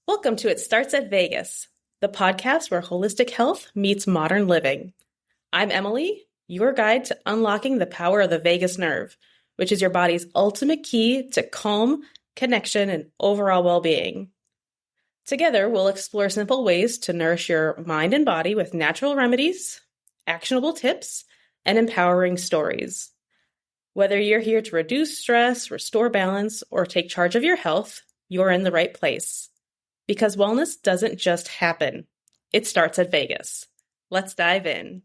Welcome to It Starts at Vegas, the podcast where holistic health meets modern living. I'm Emily, your guide to unlocking the power of the vagus nerve, which is your body's ultimate key to calm, connection, and overall well-being. Together, we'll explore simple ways to nourish your mind and body with natural remedies, actionable tips, and empowering stories. Whether you're here to reduce stress, restore balance, or take charge of your health, you're in the right place. Because wellness doesn't just happen. It starts at Vegas. Let's dive in.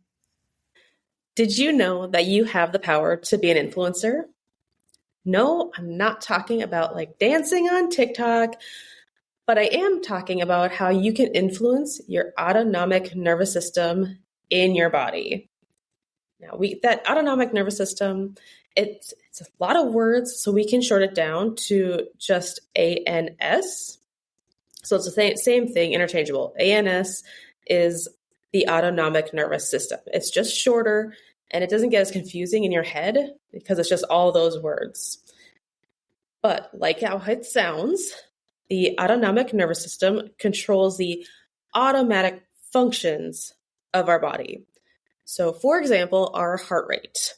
Did you know that you have the power to be an influencer? No, I'm not talking about like dancing on TikTok, but I am talking about how you can influence your autonomic nervous system in your body. Now, that autonomic nervous system, it's a lot of words, so we can short it down to just ANS. So it's the same thing, interchangeable. ANS is the autonomic nervous system. It's just shorter, and it doesn't get as confusing in your head because it's just all those words. But like how it sounds, the autonomic nervous system controls the automatic functions of our body. So, for example, our heart rate.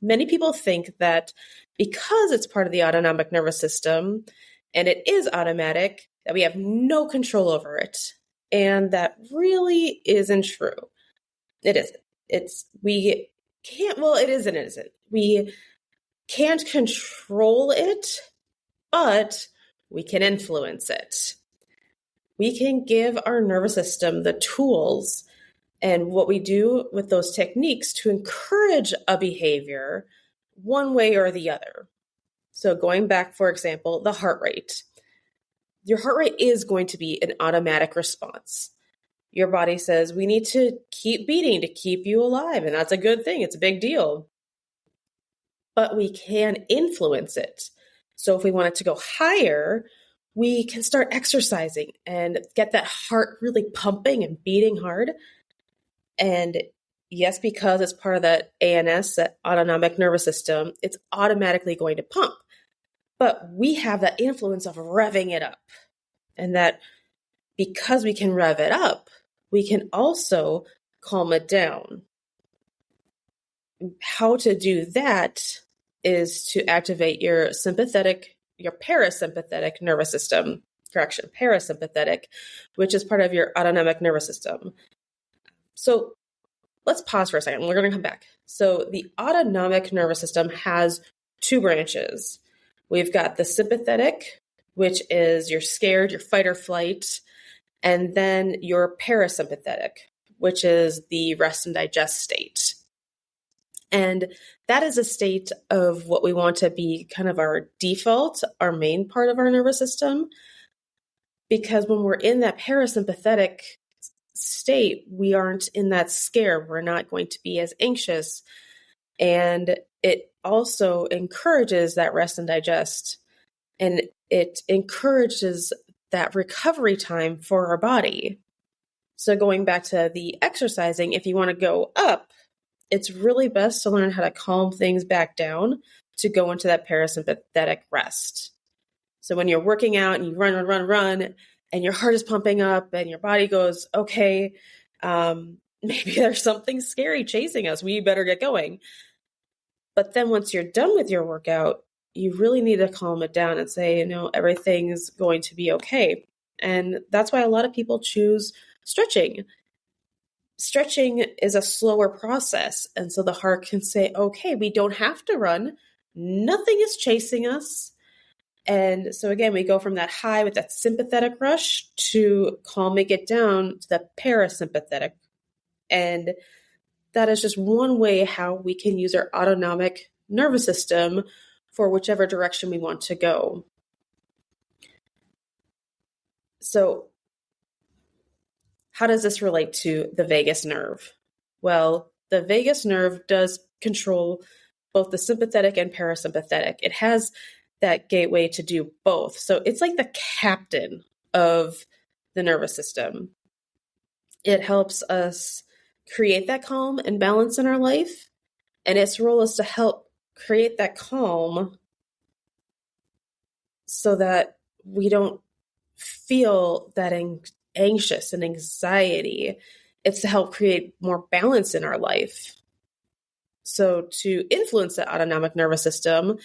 Many people think that because it's part of the autonomic nervous system and it is automatic, that we have no control over it. And that really isn't true. It isn't. We can't, well, it is and it isn't. We can't control it, but we can influence it. We can give our nervous system the tools and what we do with those techniques to encourage a behavior one way or the other. So going back, for example, the heart rate. Your heart rate is going to be an automatic response. Your body says, we need to keep beating to keep you alive. And that's a good thing. It's a big deal. But we can influence it. So if we want it to go higher, we can start exercising and get that heart really pumping and beating hard. And yes, because it's part of that ANS, that autonomic nervous system, it's automatically going to pump. But we have that influence of revving it up. And that because we can rev it up, we can also calm it down. How to do that is to activate your parasympathetic nervous system. Parasympathetic, which is part of your autonomic nervous system. So let's pause for a second. We're going to come back. So the autonomic nervous system has two branches. We've got the sympathetic, which is you're scared, your fight or flight, and then your parasympathetic, which is the rest and digest state. And that is a state of what we want to be kind of our default, our main part of our nervous system. Because when we're in that parasympathetic state, we aren't in that scare. We're not going to be as anxious. And it also encourages that rest and digest. And it encourages that recovery time for our body. So going back to the exercising, if you want to go up, it's really best to learn how to calm things back down to go into that parasympathetic rest. So when you're working out and you run, and your heart is pumping up and your body goes, okay, maybe there's something scary chasing us. We better get going. But then once you're done with your workout, you really need to calm it down and say, everything's going to be okay. And that's why a lot of people choose stretching. Stretching is a slower process. And so the heart can say, okay, we don't have to run. Nothing is chasing us. And so again, we go from that high with that sympathetic rush to calming it down to the parasympathetic. And that is just one way how we can use our autonomic nervous system for whichever direction we want to go. So how does this relate to the vagus nerve? Well, the vagus nerve does control both the sympathetic and parasympathetic. It has that gateway to do both. So it's like the captain of the nervous system. It helps us create that calm and balance in our life. And its role is to help create that calm so that we don't feel that anxious and anxiety. It's to help create more balance in our life. So to influence the autonomic nervous system,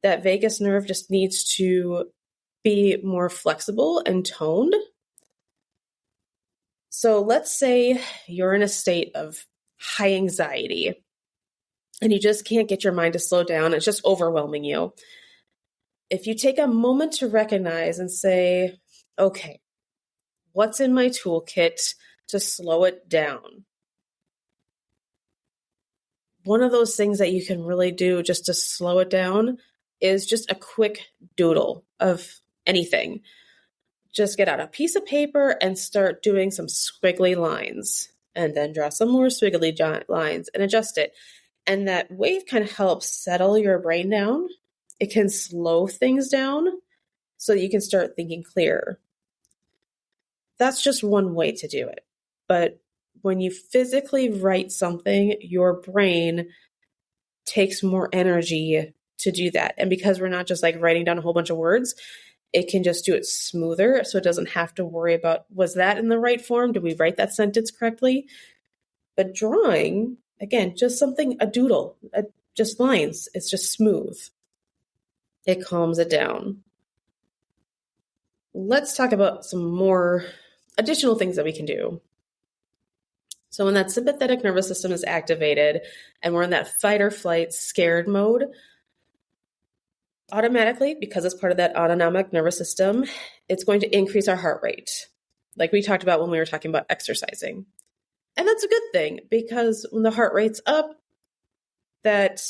that vagus nerve just needs to be more flexible and toned. So let's say you're in a state of high anxiety and you just can't get your mind to slow down. It's just overwhelming you. If you take a moment to recognize and say, okay, what's in my toolkit to slow it down? One of those things that you can really do just to slow it down is just a quick doodle of anything. Just get out a piece of paper and start doing some squiggly lines, and then draw some more squiggly lines and adjust it. And that wave kind of helps settle your brain down. It can slow things down so that you can start thinking clearer. That's just one way to do it. But when you physically write something, your brain takes more energy to do that. And because we're not just like writing down a whole bunch of words, it can just do it smoother. So it doesn't have to worry about, was that in the right form? Did we write that sentence correctly? But drawing, again, just something, a doodle, just lines. It's just smooth. It calms it down. Let's talk about some more additional things that we can do. So when that sympathetic nervous system is activated and we're in that fight or flight scared mode, automatically, because it's part of that autonomic nervous system, it's going to increase our heart rate, like we talked about when we were talking about exercising. And that's a good thing, because when the heart rate's up, that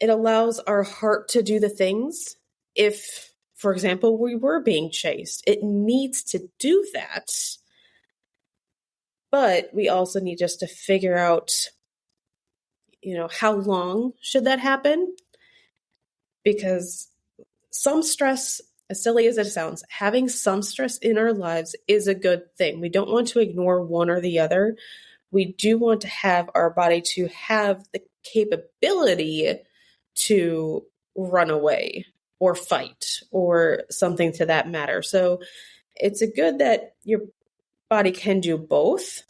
it allows our heart to do the things. If, for example, we were being chased, it needs to do that. But we also need just to figure out, how long should that happen? Because some stress, as silly as it sounds, having some stress in our lives is a good thing. We don't want to ignore one or the other. We do want to have our body to have the capability to run away or fight or something to that matter. So it's a good that your body can do both.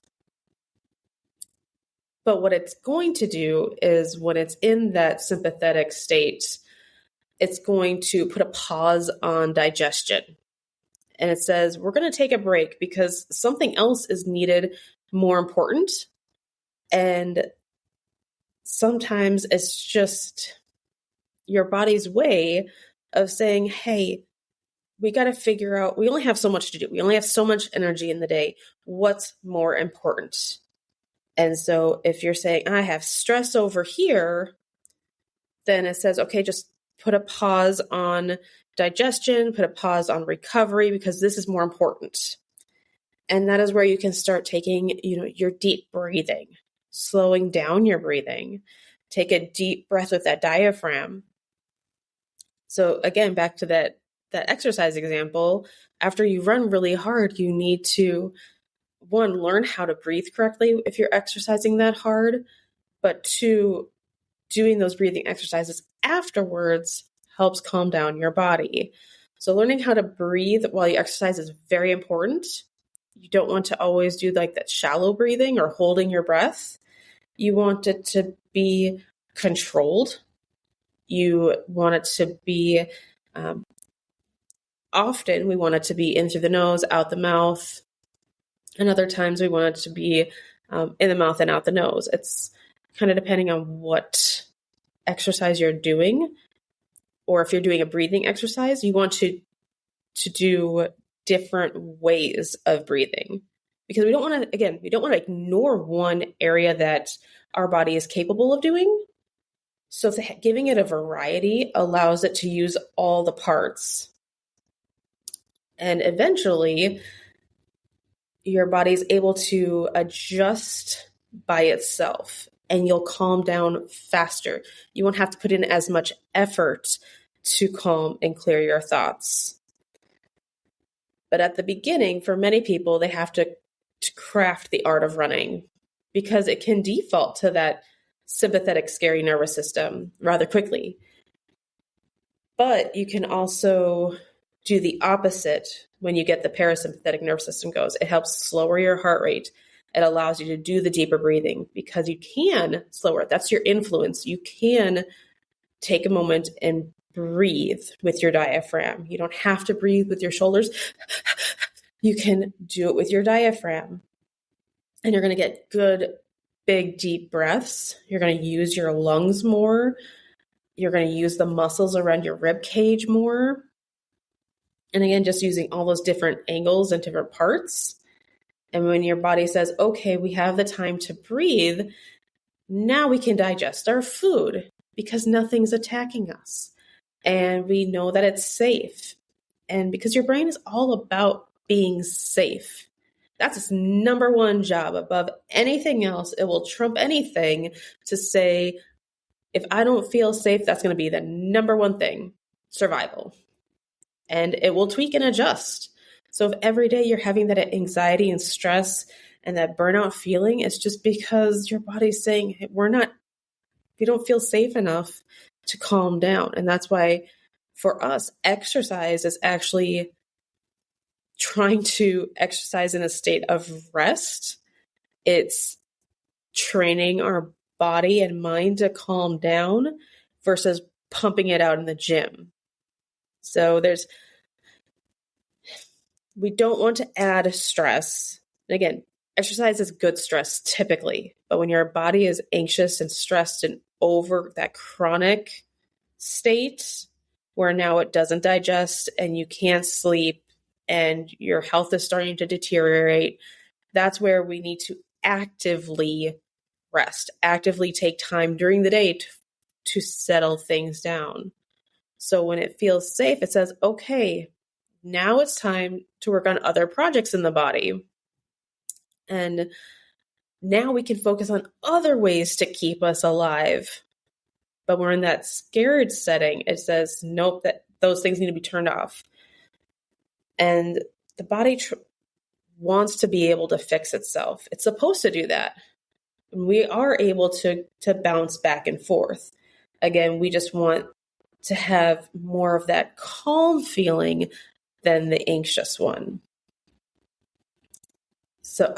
But what it's going to do is when it's in that sympathetic state, it's going to put a pause on digestion. And it says, we're going to take a break because something else is needed more important. And sometimes it's just your body's way of saying, hey, we got to figure out, we only have so much to do. We only have so much energy in the day. What's more important? And so if you're saying, I have stress over here, then it says, okay, just put a pause on digestion, put a pause on recovery, because this is more important. And that is where you can start taking, your deep breathing, slowing down your breathing. Take a deep breath with that diaphragm. So again, back to that exercise example, after you run really hard, you need to, one, learn how to breathe correctly if you're exercising that hard, but two, doing those breathing exercises afterwards helps calm down your body. So learning how to breathe while you exercise is very important. You don't want to always do like that shallow breathing or holding your breath. You want it to be controlled. You want it to be, often we want it to be in through the nose, out the mouth. And other times we want it to be in the mouth and out the nose. It's kind of depending on what exercise you're doing, or if you're doing a breathing exercise, you want to do different ways of breathing, because we don't want to ignore one area that our body is capable of doing. So giving it a variety allows it to use all the parts. And eventually your body's able to adjust by itself, and you'll calm down faster. You won't have to put in as much effort to calm and clear your thoughts. But at the beginning, for many people, they have to craft the art of running, because it can default to that sympathetic, scary nervous system rather quickly. But you can also do the opposite when you get the parasympathetic nervous system goes. It helps slower your heart rate. It allows you to do the deeper breathing because you can slower it. That's your influence. You can take a moment and breathe with your diaphragm. You don't have to breathe with your shoulders. You can do it with your diaphragm. And you're going to get good, big, deep breaths. You're going to use your lungs more. You're going to use the muscles around your rib cage more. And again, just using all those different angles and different parts. And when your body says, okay, we have the time to breathe, now we can digest our food because nothing's attacking us. And we know that it's safe. And because your brain is all about being safe. That's its number one job above anything else. It will trump anything to say, if I don't feel safe, that's going to be the number one thing, survival. And it will tweak and adjust. So if every day you're having that anxiety and stress and that burnout feeling, it's just because your body's saying, hey, we don't feel safe enough to calm down. And that's why for us, exercise is actually trying to exercise in a state of rest. It's training our body and mind to calm down versus pumping it out in the gym. So we don't want to add stress. And again, exercise is good stress typically, but when your body is anxious and stressed and over that chronic state where now it doesn't digest and you can't sleep and your health is starting to deteriorate, that's where we need to actively rest, actively take time during the day to settle things down. So when it feels safe, it says, okay, now it's time to work on other projects in the body. And now we can focus on other ways to keep us alive. But we're in that scared setting. It says, nope, that those things need to be turned off. And the body wants to be able to fix itself. It's supposed to do that. And we are able to bounce back and forth. Again, we just want to have more of that calm feeling than the anxious one. So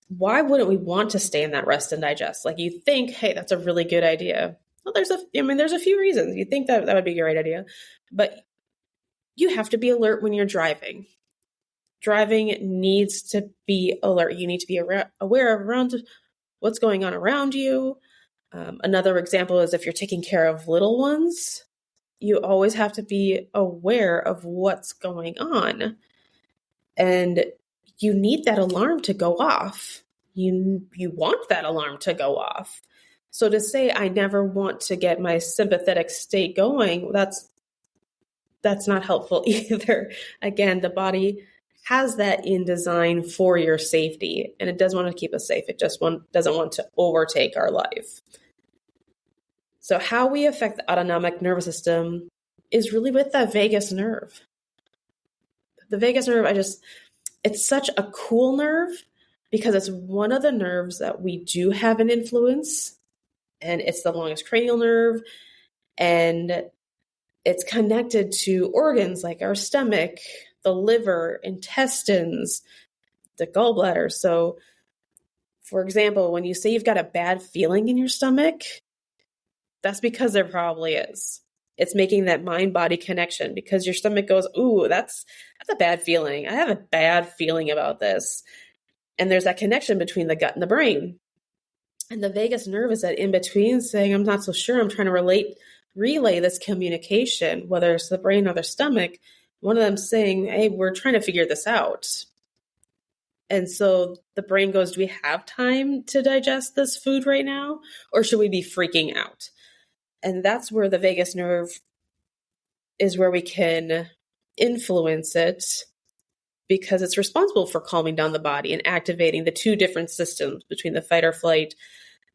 why wouldn't we want to stay in that rest and digest? Like you think, hey, that's a really good idea. Well, there's a few reasons. You think that would be a great idea, but you have to be alert when you're driving. Driving needs to be alert. You need to be aware of around what's going on around you. Another example is if you're taking care of little ones, you always have to be aware of what's going on. And you need that alarm to go off. You want that alarm to go off. So to say, I never want to get my sympathetic state going, that's not helpful either. Again, the body has that in design for your safety, and it does want to keep us safe. It just doesn't want to overtake our life. So how we affect the autonomic nervous system is really with that vagus nerve. The vagus nerve, it's such a cool nerve because it's one of the nerves that we do have an influence, and it's the longest cranial nerve, and it's connected to organs like our stomach, the liver, intestines, the gallbladder. So, for example, when you say you've got a bad feeling in your stomach, that's because there probably is. It's making that mind-body connection because your stomach goes, ooh, that's a bad feeling. I have a bad feeling about this. And there's that connection between the gut and the brain. And the vagus nerve is that in between saying, I'm not so sure. I'm trying to relay this communication, whether it's the brain or the stomach. One of them saying, hey, we're trying to figure this out. And so the brain goes, do we have time to digest this food right now? Or should we be freaking out? And that's where the vagus nerve is where we can influence it because it's responsible for calming down the body and activating the two different systems between the fight or flight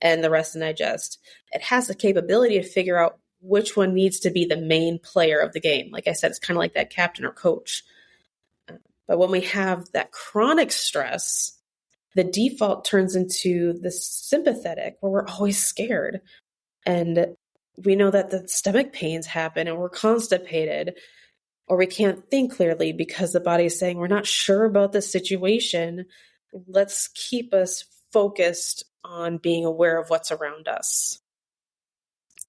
and the rest and digest. It has the capability to figure out which one needs to be the main player of the game. Like I said, it's kind of like that captain or coach. But when we have that chronic stress, the default turns into the sympathetic where we're always scared. And we know that the stomach pains happen and we're constipated, or we can't think clearly because the body is saying, we're not sure about this situation. Let's keep us focused on being aware of what's around us.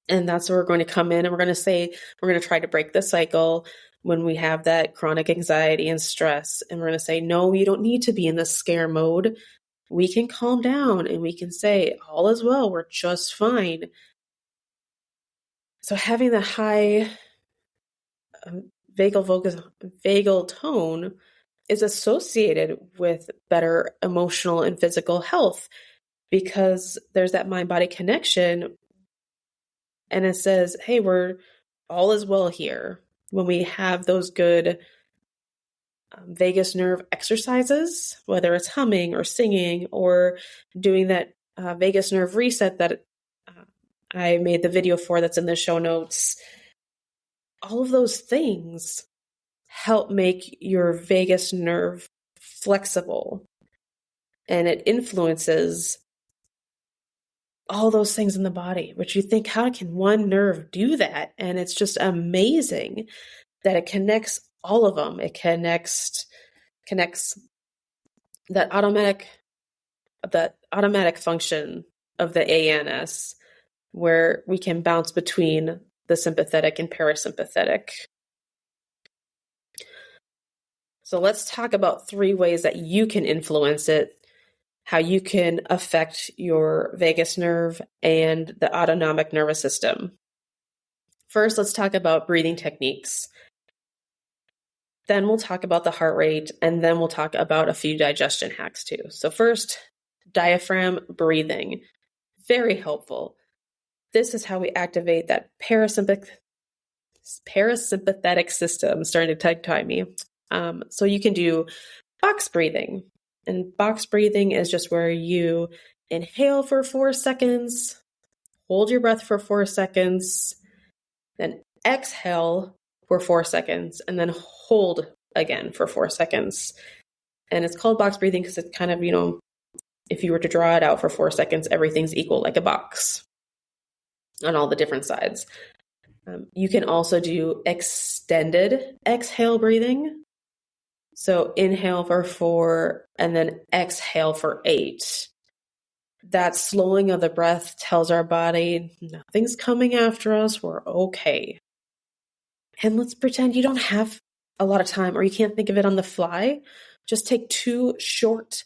And that's where we're going to come in and we're going to say, we're going to try to break the cycle when we have that chronic anxiety and stress. And we're going to say, no, you don't need to be in the scare mode. We can calm down and we can say, all is well, we're just fine. So having the high vagal tone is associated with better emotional and physical health because there's that mind-body connection. And it says, hey, we're all is well here. When we have those good vagus nerve exercises, whether it's humming or singing or doing that vagus nerve reset that I made the video for that's in the show notes, all of those things help make your vagus nerve flexible, and it influences all those things in the body, which you think, how can one nerve do that? And it's just amazing that it connects all of them. It connects that automatic function of the ANS, where we can bounce between the sympathetic and parasympathetic. So let's talk about 3 ways that you can influence it, how you can affect your vagus nerve and the autonomic nervous system. First, let's talk about breathing techniques. Then we'll talk about the heart rate, and then we'll talk about a few digestion hacks too. So first, diaphragm breathing. Very helpful. This is how we activate that parasympathetic system. Starting to tongue-tie me. So you can do box breathing. And box breathing is just where you inhale for 4 seconds, hold your breath for 4 seconds, then exhale for 4 seconds, and then hold again for 4 seconds. And it's called box breathing because it's kind of, if you were to draw it out for 4 seconds, everything's equal like a box on all the different sides. You can also do extended exhale breathing. So inhale for 4 and then exhale for 8. That slowing of the breath tells our body nothing's coming after us. We're okay. And let's pretend you don't have a lot of time or you can't think of it on the fly. Just take 2 short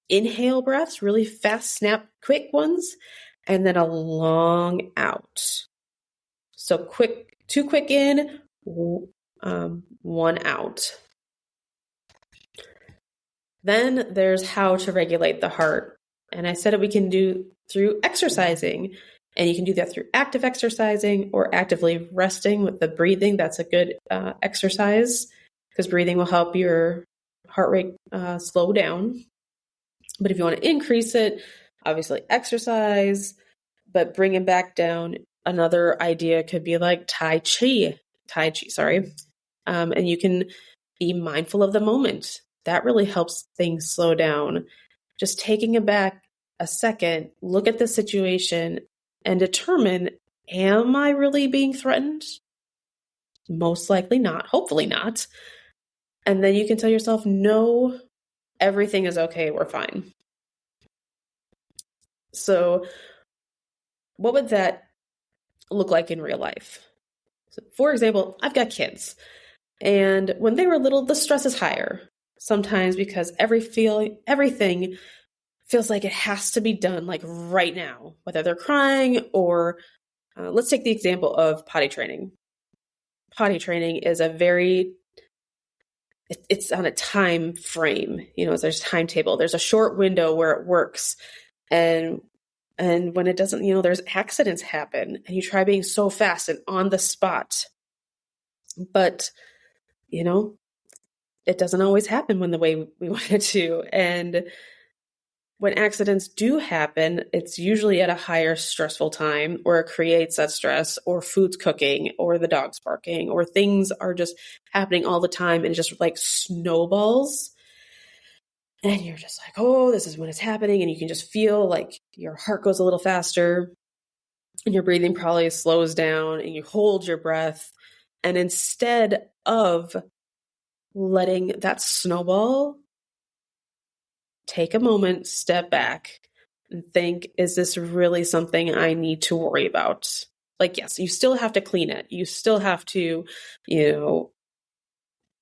inhale breaths, really fast, snap, quick ones, and then a long out. So 2 quick in, 1 out. Then there's how to regulate the heart. And I said that we can do through exercising. And you can do that through active exercising or actively resting with the breathing. That's a good exercise because breathing will help your heart rate slow down. But if you want to increase it, obviously exercise, but bring it back down. Another idea could be like Tai Chi, and you can be mindful of the moment. That really helps things slow down. Just taking it back a second, look at the situation and determine, am I really being threatened? Most likely not, hopefully not. And then you can tell yourself, no, everything is okay, we're fine. So what would that look like in real life? So for example, I've got kids. And when they were little, the stress is higher. Sometimes because everything feels like it has to be done like right now, whether they're crying or let's take the example of potty training. Potty training is it's on a time frame, there's a timetable, there's a short window where it works. And when it doesn't, there's accidents happen and you try being so fast and on the spot, but it doesn't always happen the way we want it to. And when accidents do happen, it's usually at a higher stressful time or it creates that stress or food's cooking or the dog's barking or things are just happening all the time and just like snowballs. And you're just like, oh, this is when it's happening. And you can just feel like your heart goes a little faster. and your breathing probably slows down and you hold your breath. And instead of letting that snowball, take a moment, step back, and think, is this really something I need to worry about? Like, yes, you still have to clean it. You still have to,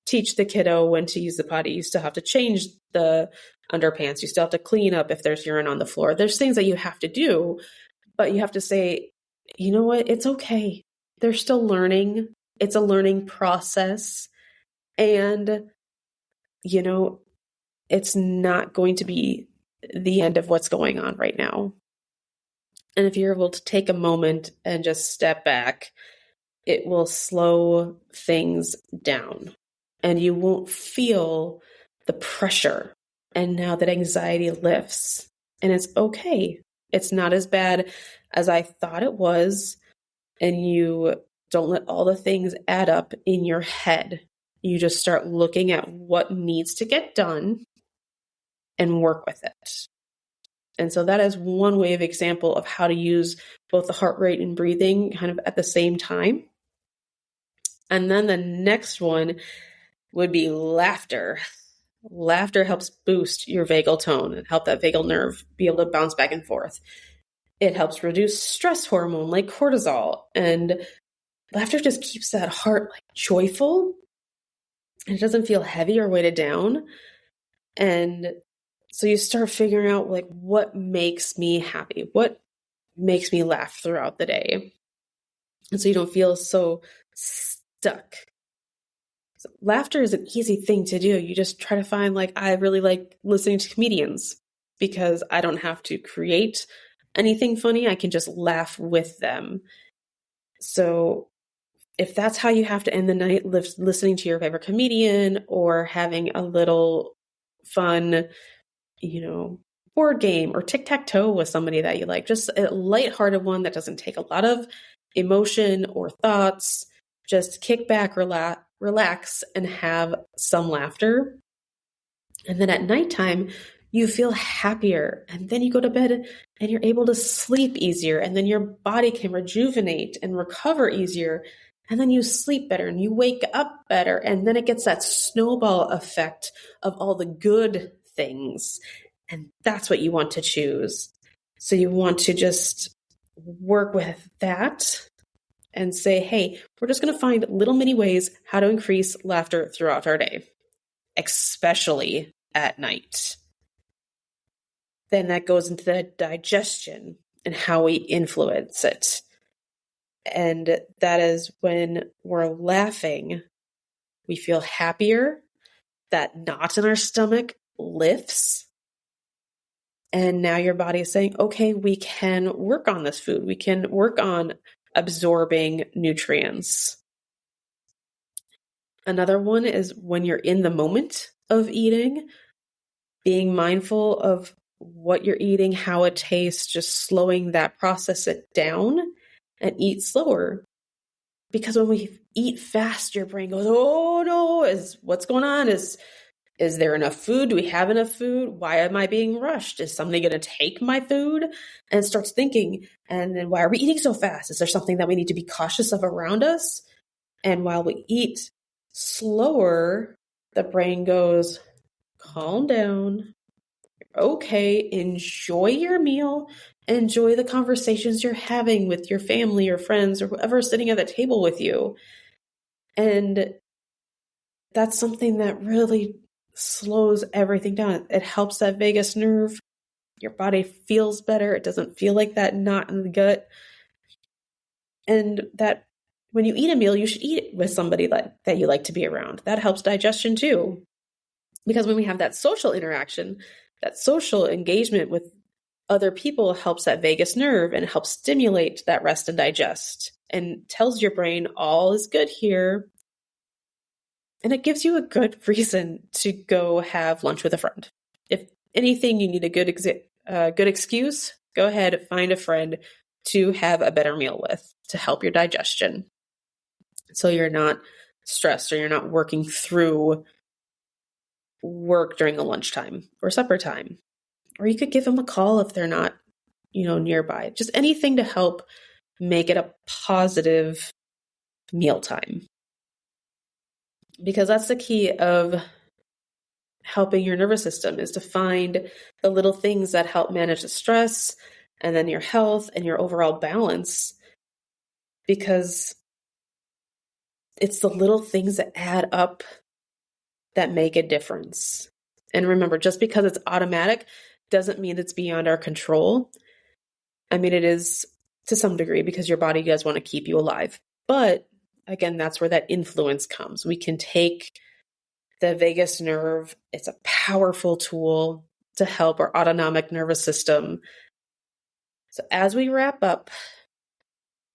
teach the kiddo when to use the potty. You still have to change the underpants. You still have to clean up if there's urine on the floor. There's things that you have to do, but you have to say, you know what? It's okay. They're still learning. It's a learning process. And, it's not going to be the end of what's going on right now. And if you're able to take a moment and just step back, it will slow things down and you won't feel the pressure. And now that anxiety lifts and it's okay. It's not as bad as I thought it was. And you don't let all the things add up in your head. You just start looking at what needs to get done and work with it. And so that is one way of example of how to use both the heart rate and breathing kind of at the same time. And then the next one would be laughter. Laughter helps boost your vagal tone and help that vagal nerve be able to bounce back and forth. It helps reduce stress hormone like cortisol. And laughter just keeps that heart like joyful. And it doesn't feel heavy or weighted down. And so you start figuring out like what makes me happy, what makes me laugh throughout the day. And so you don't feel so stuck. So laughter is an easy thing to do. You just try to find like, I really like listening to comedians because I don't have to create anything funny. I can just laugh with them. So if that's how you have to end the night, listening to your favorite comedian or having a little fun, board game or tic-tac-toe with somebody that you like, just a lighthearted one that doesn't take a lot of emotion or thoughts, just kick back, relax, and have some laughter. And then at nighttime, you feel happier. And then you go to bed and you're able to sleep easier. And then your body can rejuvenate and recover easier. And then you sleep better and you wake up better. And then it gets that snowball effect of all the good things. And that's what you want to choose. So you want to just work with that and say, hey, we're just going to find little mini ways how to increase laughter throughout our day, especially at night. Then that goes into the digestion and how we influence it. And that is when we're laughing, we feel happier. That knot in our stomach lifts. And now your body is saying, okay, we can work on this food. We can work on absorbing nutrients. Another one is when you're in the moment of eating, being mindful of what you're eating, how it tastes, just slowing that process it down and eat slower. Because when we eat fast, your brain goes, oh no, what's going on? Is there enough food? Do we have enough food? Why am I being rushed? Is somebody going to take my food? And it starts thinking, and then why are we eating so fast? Is there something that we need to be cautious of around us? And while we eat slower, the brain goes, calm down. Okay, enjoy your meal. Enjoy the conversations you're having with your family or friends or whoever's sitting at the table with you. And that's something that really slows everything down. It helps that vagus nerve. Your body feels better. It doesn't feel like that knot in the gut. And that when you eat a meal, you should eat it with somebody that you like to be around. That helps digestion too. Because when we have that social interaction, that social engagement with other people helps that vagus nerve and helps stimulate that rest and digest and tells your brain all is good here. And it gives you a good reason to go have lunch with a friend. If anything, you need a good excuse, go ahead, find a friend to have a better meal with to help your digestion. So you're not stressed or you're not working through work during a lunchtime or supper time. Or you could give them a call if they're not, nearby. Just anything to help make it a positive mealtime. Because that's the key of helping your nervous system, is to find the little things that help manage the stress and then your health and your overall balance. Because it's the little things that add up that make a difference. And remember, just because it's automatic doesn't mean it's beyond our control. I mean, it is to some degree, because your body does want to keep you alive. But again, that's where that influence comes. We can take the vagus nerve. It's a powerful tool to help our autonomic nervous system. So as we wrap up,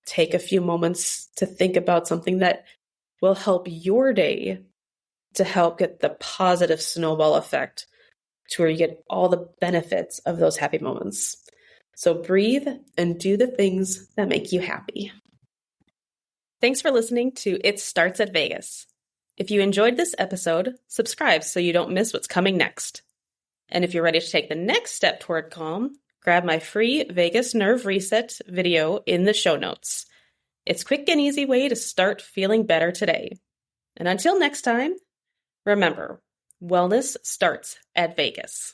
take a few moments to think about something that will help your day to help get the positive snowball effect to where you get all the benefits of those happy moments. So breathe and do the things that make you happy. Thanks for listening to It Starts at Vegas. If you enjoyed this episode, subscribe so you don't miss what's coming next. And if you're ready to take the next step toward calm, grab my free Vagus Nerve Reset video in the show notes. It's a quick and easy way to start feeling better today. And until next time, remember, wellness starts at Vegas.